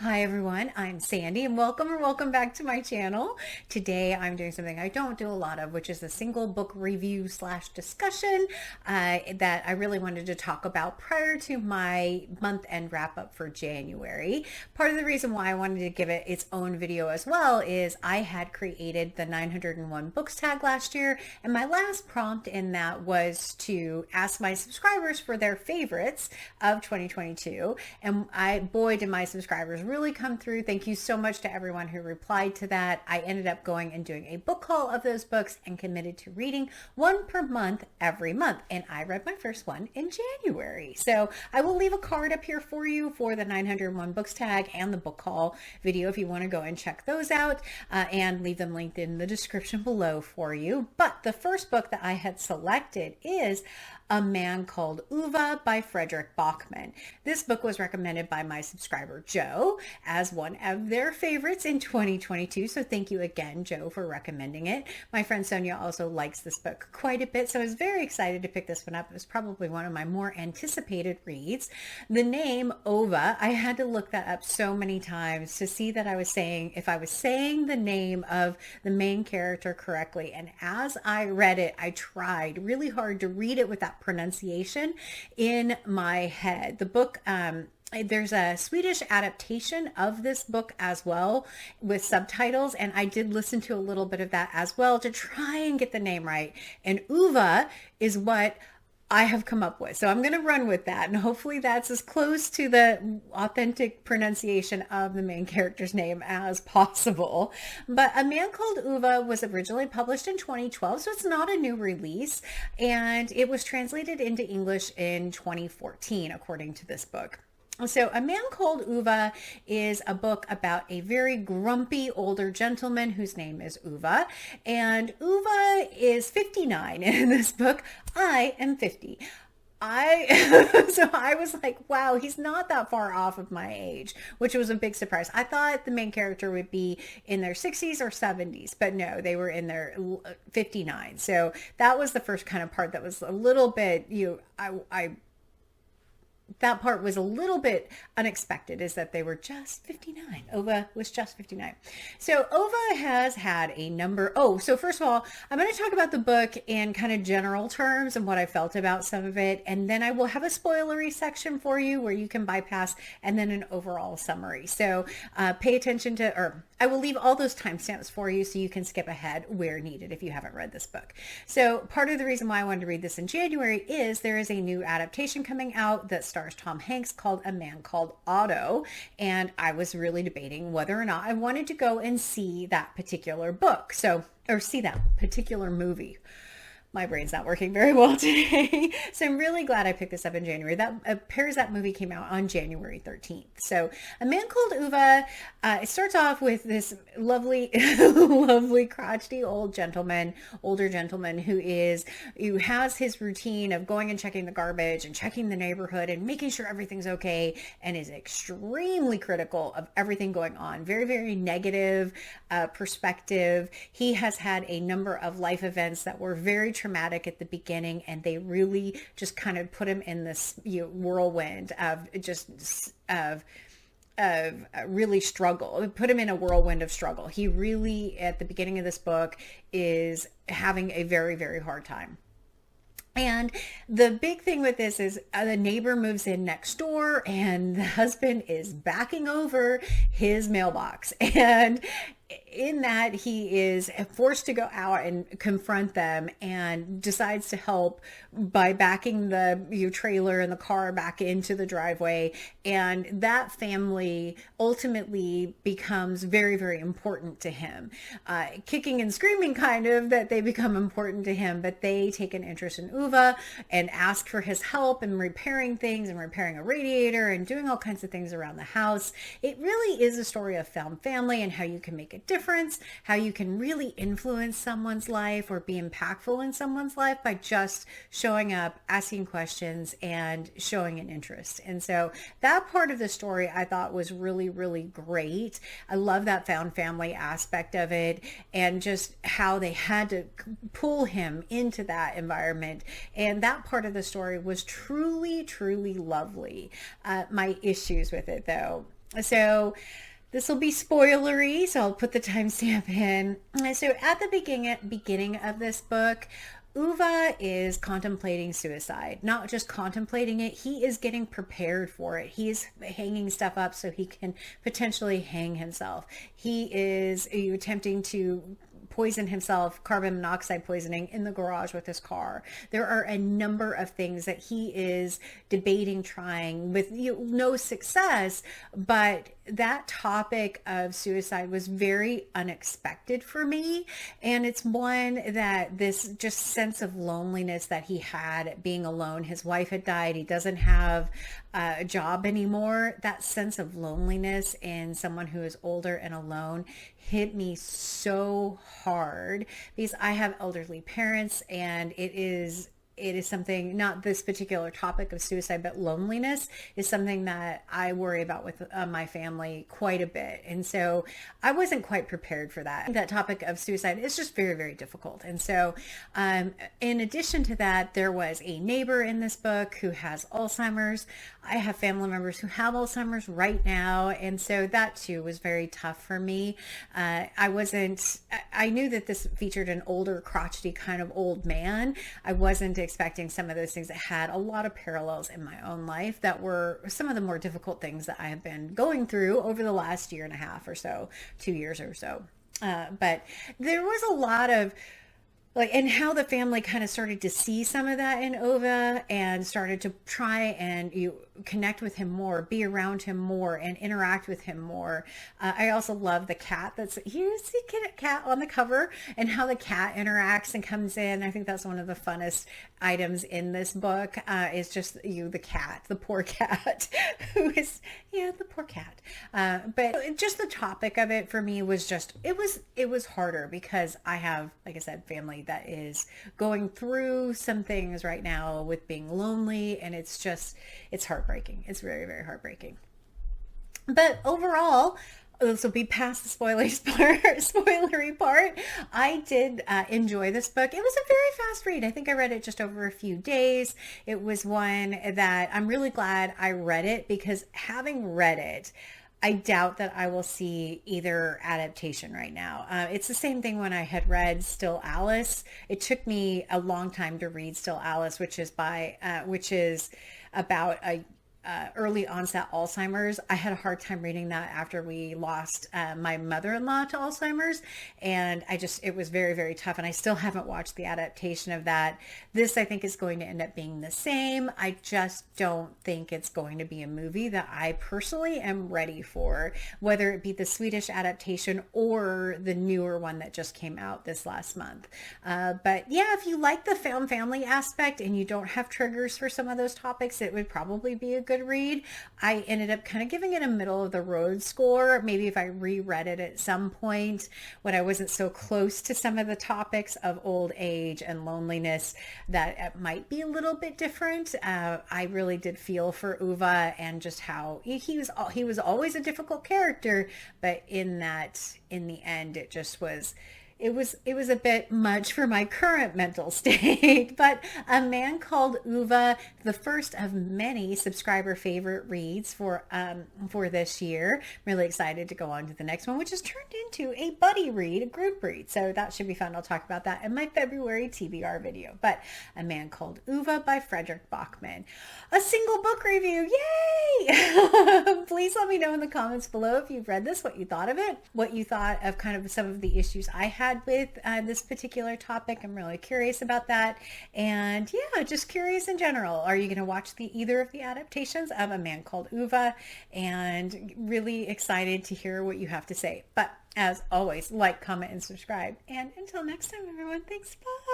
Hi everyone, I'm Sandy and welcome back to my channel. Today I'm doing something I don't do a lot of, which is a single book review slash discussion that I really wanted to talk about prior to my month end wrap up for January. Part of the reason why I wanted to give it its own video as well is I had created the 901 books tag last year, and my last prompt in that was to ask my subscribers for their favorites of 2022, and boy did my subscribers really come through. Thank you so much to everyone who replied to that. I ended up going and doing a book haul of those books and committed to reading one per month every month, and I read my first one in January. So I will leave a card up here for you for the 901 books tag and the book haul video if you want to go and check those out, and leave them linked in the description below for you. But the first book that I had selected is A Man Called Ove by Fredrik Backman. This book was recommended by my subscriber Joe as one of their favorites in 2022, so thank you again, Joe, for recommending it. My friend Sonia also likes this book quite a bit, so I was very excited to pick this one up. It was probably one of my more anticipated reads. The name Ove, I had to look that up so many times to see that if I was saying the name of the main character correctly, and as I read it, I tried really hard to read it with that pronunciation in my head. The book, there's a Swedish adaptation of this book as well with subtitles, and I did listen to a little bit of that as well to try and get the name right. And Ove is what I have come up with. So I'm going to run with that, and hopefully that's as close to the authentic pronunciation of the main character's name as possible. But A Man Called Ove was originally published in 2012, so it's not a new release, and it was translated into English in 2014, according to this book. So A Man Called Ove is a book about a very grumpy older gentleman whose name is Ove, and Ove is 59 in this book. I am 50. So I was like, wow, he's not that far off of my age, which was a big surprise. I thought the main character would be in their 60s or 70s, but no, they were in their 59. So that was the first kind of part that was a little bit, that part was a little bit unexpected, is that they were just 59. Ove was just 59. So Ove has had a number. So first of all, I'm going to talk about the book in kind of general terms and what I felt about some of it. And then I will have a spoilery section for you where you can bypass, and then an overall summary. So pay attention to, or I will leave all those timestamps for you so you can skip ahead where needed if you haven't read this book. So part of the reason why I wanted to read this in January is there is a new adaptation coming out that stars Tom Hanks called A Man Called Otto, and I was really debating whether or not I wanted to go and see that particular book, or see that particular movie. My brain's not working very well today. So I'm really glad I picked this up in January. That appears that movie came out on January 13th. So A Man Called Ove, it starts off with this lovely, lovely crotchety older gentleman who has his routine of going and checking the garbage and checking the neighborhood and making sure everything's okay, and is extremely critical of everything going on. Very, very negative perspective. He has had a number of life events that were very traumatic at the beginning, and they really just kind of put him in this whirlwind of really struggle. Put him in a whirlwind of struggle. He really, at the beginning of this book, is having a very, very hard time. And the big thing with this is the neighbor moves in next door, and the husband is backing over his mailbox. And in that, he is forced to go out and confront them, and decides to help by backing the trailer and the car back into the driveway. And that family ultimately becomes very, very important to him. Kicking and screaming kind of that they become important to him, but they take an interest in Ove and ask for his help in repairing things, and repairing a radiator and doing all kinds of things around the house. It really is a story of found family and how you can make a difference, how you can really influence someone's life or be impactful in someone's life by just showing up, asking questions, and showing an interest. And so that part of the story I thought was really, really great. I love that found family aspect of it, and just how they had to pull him into that environment. And that part of the story was truly, truly lovely. My issues with it, though, So this will be spoilery, so I'll put the timestamp in. So at the beginning of this book, Oove is contemplating suicide. Not just contemplating it, he is getting prepared for it. He's hanging stuff up so he can potentially hang himself. He is attempting to poison himself, carbon monoxide poisoning, in the garage with his car. There are a number of things that he is debating trying with no success, but that topic of suicide was very unexpected for me. And it's one that this just sense of loneliness that he had being alone. His wife had died. He doesn't have a job anymore. That sense of loneliness in someone who is older and alone hit me so hard because I have elderly parents, and it is something, not this particular topic of suicide, but loneliness is something that I worry about with my family quite a bit. And so I wasn't quite prepared for that. That topic of suicide is just very, very difficult. And so in addition to that, there was a neighbor in this book who has Alzheimer's. I have family members who have Alzheimer's right now. And so that too was very tough for me. I knew that this featured an older, crotchety kind of old man. I wasn't expecting some of those things that had a lot of parallels in my own life that were some of the more difficult things that I have been going through over the last year and a half or so, 2 years or so. But there was a lot of and how the family kind of started to see some of that in Ove and started to try and connect with him more, be around him more, and interact with him more. I also love the cat. You see a cat on the cover, and how the cat interacts and comes in. I think that's one of the funnest items in this book, is just the cat, the poor cat, who is, the poor cat. But just the topic of it for me was just, it was harder because I have, like I said, family that is going through some things right now with being lonely, and it's heartbreaking. It's very, very heartbreaking. But overall, this will be past the spoilery part. I did enjoy this book. It was a very fast read. I think I read it just over a few days. It was one that I'm really glad I read it, because having read it, I doubt that I will see either adaptation right now. It's the same thing when I had read Still Alice. It took me a long time to read Still Alice, which is about a early onset Alzheimer's. I had a hard time reading that after we lost my mother-in-law to Alzheimer's, and it was very, very tough, and I still haven't watched the adaptation of that. This, I think, is going to end up being the same. I just don't think it's going to be a movie that I personally am ready for, whether it be the Swedish adaptation or the newer one that just came out this last month. But yeah, if you like the found family aspect and you don't have triggers for some of those topics, it would probably be a good read. I ended up kind of giving it a middle of the road score. Maybe if I reread it at some point when I wasn't so close to some of the topics of old age and loneliness, that it might be a little bit different. I really did feel for Ove, and just how he was always a difficult character, but in the end, it just was. It was a bit much for my current mental state. But A Man Called Ove, the first of many subscriber favorite reads for this year. I'm really excited to go on to the next one, which has turned into a buddy read, a group read. So that should be fun. I'll talk about that in my February TBR video. But A Man Called Ove by Fredrik Backman. A single book review. Yay! Please let me know in the comments below if you've read this, what you thought of it, what you thought of kind of some of the issues I had with this particular topic. I'm really curious about that. And yeah, just curious in general. Are you going to watch either of the adaptations of A Man Called Ove? And really excited to hear what you have to say. But as always, like, comment, and subscribe. And until next time, everyone, thanks. Bye.